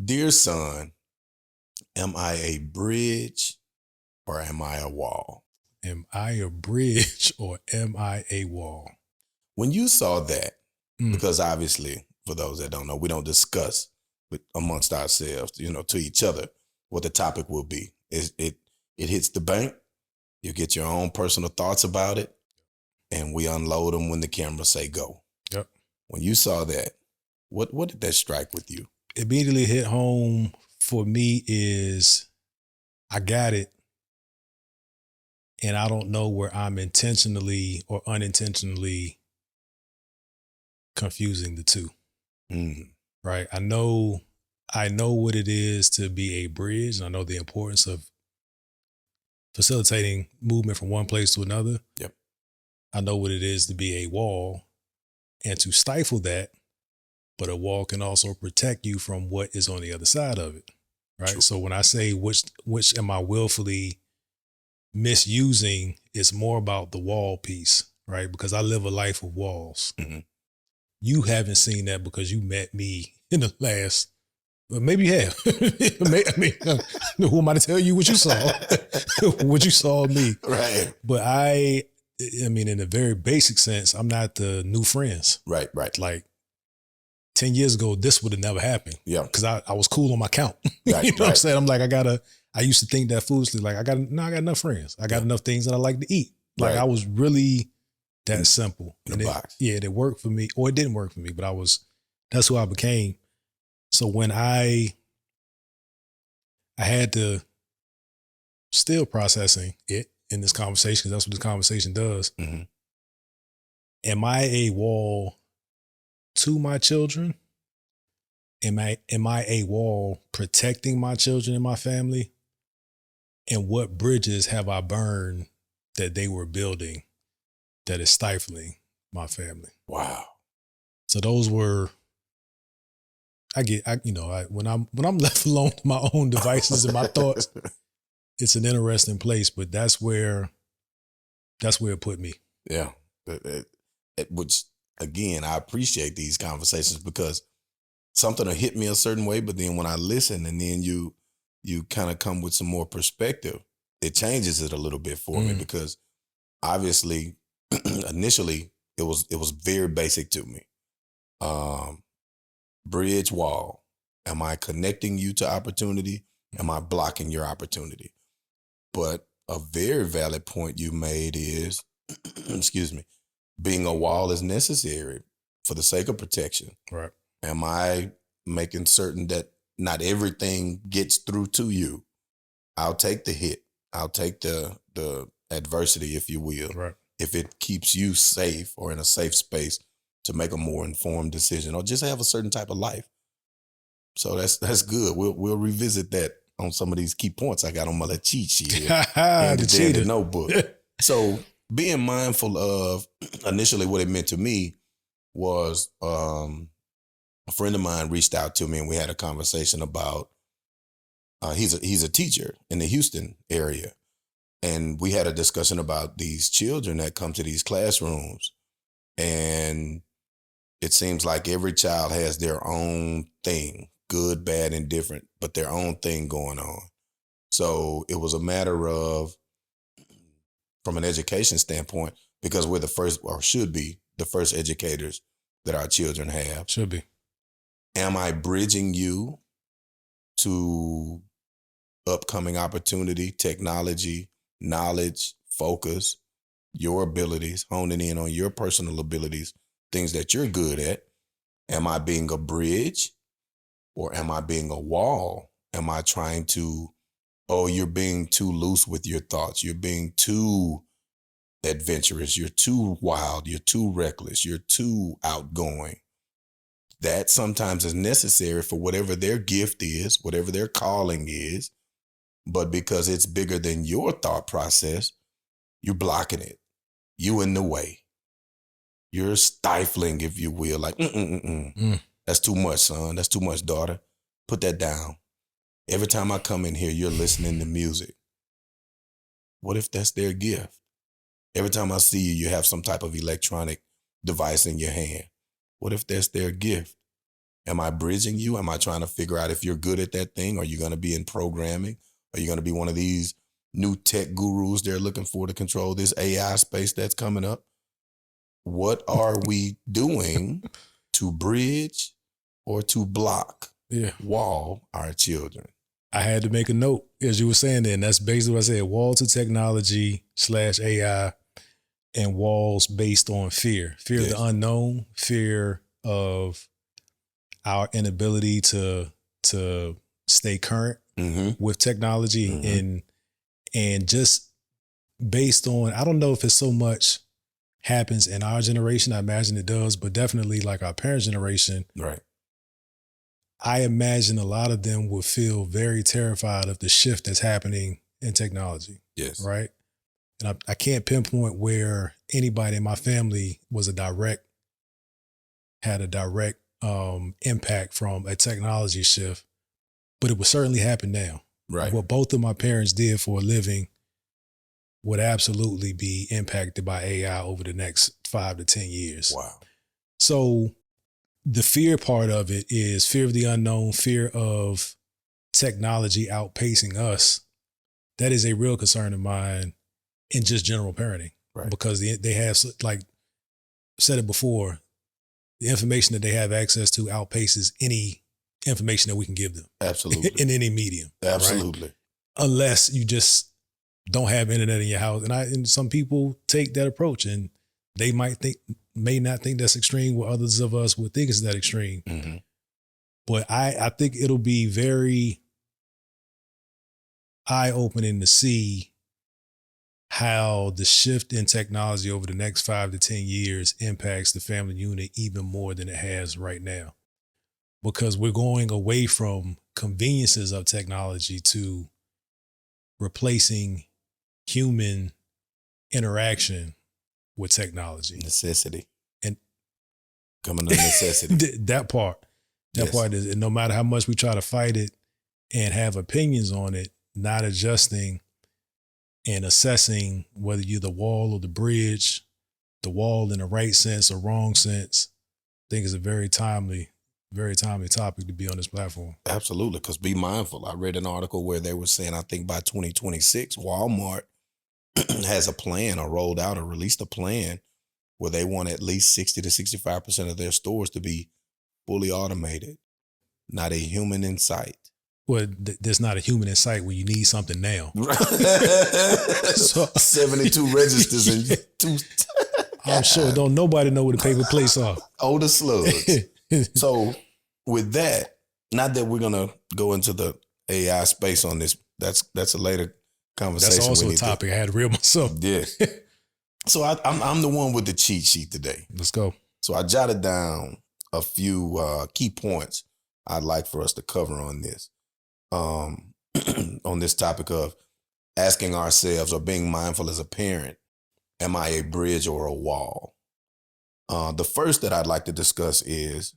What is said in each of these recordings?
Dear son, am I a bridge or am I a wall? Am I a bridge or am I a wall? When you saw that, Mm. because obviously, for those that don't know, we don't discuss amongst ourselves, to each other, what the topic will be. It hits the bank. You get your own personal thoughts about it, and we unload them when the cameras say go. Yep. When you saw that, what did that strike with you? Immediately hit home for me is I got it. And I don't know where I'm intentionally or unintentionally confusing the two. Mm. Right. I know what it is to be a bridge. And I know the importance of facilitating movement from one place to another. Yep. I know what it is to be a wall and to stifle that, but a wall can also protect you from what is on the other side of it. Right. True. So when I say which am I willfully misusing, it's more about the wall piece, right? Because I live a life of walls. Mm-hmm. You haven't seen that because you met me in the last, well, maybe you have. I mean, who am I to tell you what you saw? What you saw of me. Right. But I mean, in a very basic sense, I'm not the new friends. Right. Like 10 years ago, this would have never happened. Yeah. Because I was cool on my count. Right, you know what I'm saying? I'm like, I used to think that foolishly, like I got enough friends. I got enough things that I like to eat. Like I was really that simple. In a box. It worked for me, or it didn't work for me, but that's who I became. So when I had to still processing it in this conversation, because that's what this conversation does. Mm-hmm. Am I a wall to my children? Am I a wall protecting my children and my family? And what bridges have I burned that they were building that is stifling my family? Wow. So those were, when I'm left alone to my own devices and my thoughts, it's an interesting place, but that's where it put me. Yeah. Which, again, I appreciate these conversations because something will hit me a certain way, but then when I listen and then you kind of come with some more perspective, it changes it a little bit for me because obviously initially it was very basic to me. Bridge, wall. Am I connecting you to opportunity? Am I blocking your opportunity? But a very valid point you made is, excuse me, being a wall is necessary for the sake of protection. Right. Am I making certain that not everything gets through to you? I'll take the hit. I'll take the adversity, if you will, right, if it keeps you safe or in a safe space to make a more informed decision or just have a certain type of life. So that's good. We'll revisit that on some of these key points I got on my little cheat sheet here and the notebook. So being mindful of initially what it meant to me was a friend of mine reached out to me and we had a conversation about he's a teacher in the Houston area. And we had a discussion about these children that come to these classrooms. And it seems like every child has their own thing, good, bad, and different, but their own thing going on. So it was a matter of, from an education standpoint, because we're the first, or should be, the first educators that our children have. Should be. Am I bridging you to upcoming opportunity, technology, knowledge, focus, your abilities, honing in on your personal abilities, things that you're good at? Am I being a bridge or am I being a wall? Am I trying to, you're being too loose with your thoughts. You're being too adventurous. You're too wild. You're too reckless. You're too outgoing. That sometimes is necessary for whatever their gift is, whatever their calling is. But because it's bigger than your thought process, you're blocking it. You in the way. You're stifling, if you will, like, That's too much, son. That's too much, daughter. Put that down. Every time I come in here, you're listening to music. What if that's their gift? Every time I see you, you have some type of electronic device in your hand. What if that's their gift? Am I bridging you? Am I trying to figure out if you're good at that thing? Are you going to be in programming? Are you going to be one of these new tech gurus they're looking for to control this AI space that's coming up? What are we doing to bridge or to block, wall our children? I had to make a note as you were saying that, and that's basically what I said: wall to technology / AI, and walls based on fear of the unknown, fear of our inability to stay current with technology, and just based on, I don't know if it's so much happens in our generation. I imagine it does, but definitely like our parents' generation. Right. I imagine a lot of them will feel very terrified of the shift that's happening in technology. Yes. Right. And I can't pinpoint where anybody in my family had a direct impact from a technology shift, but it would certainly happen now. Right. What both of my parents did for a living would absolutely be impacted by AI over the next 5 to 10 years. Wow. So the fear part of it is fear of the unknown, fear of technology outpacing us. That is a real concern of mine in just general parenting. Right. Because they have, like said it before, the information that they have access to outpaces any information that we can give them. Absolutely. In any medium. Absolutely. Right? Unless you just don't have internet in your house. And some people take that approach, and they may not think that's extreme, where others of us would think it's that extreme. Mm-hmm. But I think it'll be very eye-opening to see how the shift in technology over the next 5 to 10 years impacts the family unit even more than it has right now. Because we're going away from conveniences of technology to replacing human interaction with technology. Necessity. And coming to necessity. That part is, and no matter how much we try to fight it and have opinions on it, not adjusting and assessing whether you're the wall or the bridge, the wall in the right sense or wrong sense, I think is a very timely topic to be on this platform. Absolutely, because be mindful. I read an article where they were saying, I think by 2026, Walmart has a plan or rolled out or released a plan where they want at least 60 to 65% of their stores to be fully automated, not a human in sight. Well, there's not a human in sight when you need something now. So, 72 registers and two. I'm sure don't nobody know where the paper plates are. Oh, the slugs. So with that, not that we're gonna go into the AI space on this. That's a later conversation. That's also a topic I had to reel myself. Yeah. So I'm the one with the cheat sheet today. Let's go. So I jotted down a few key points I'd like for us to cover on this. On this topic of asking ourselves or being mindful as a parent, am I a bridge or a wall? The first that I'd like to discuss is,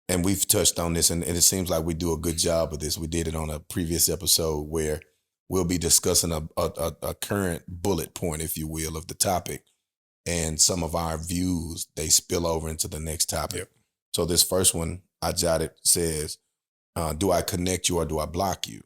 and we've touched on this, and it seems like we do a good job of this. We did it on a previous episode where we'll be discussing a current bullet point, if you will, of the topic, and some of our views, they spill over into the next topic. Yep. So this first one I jotted says, do I connect you or do I block you?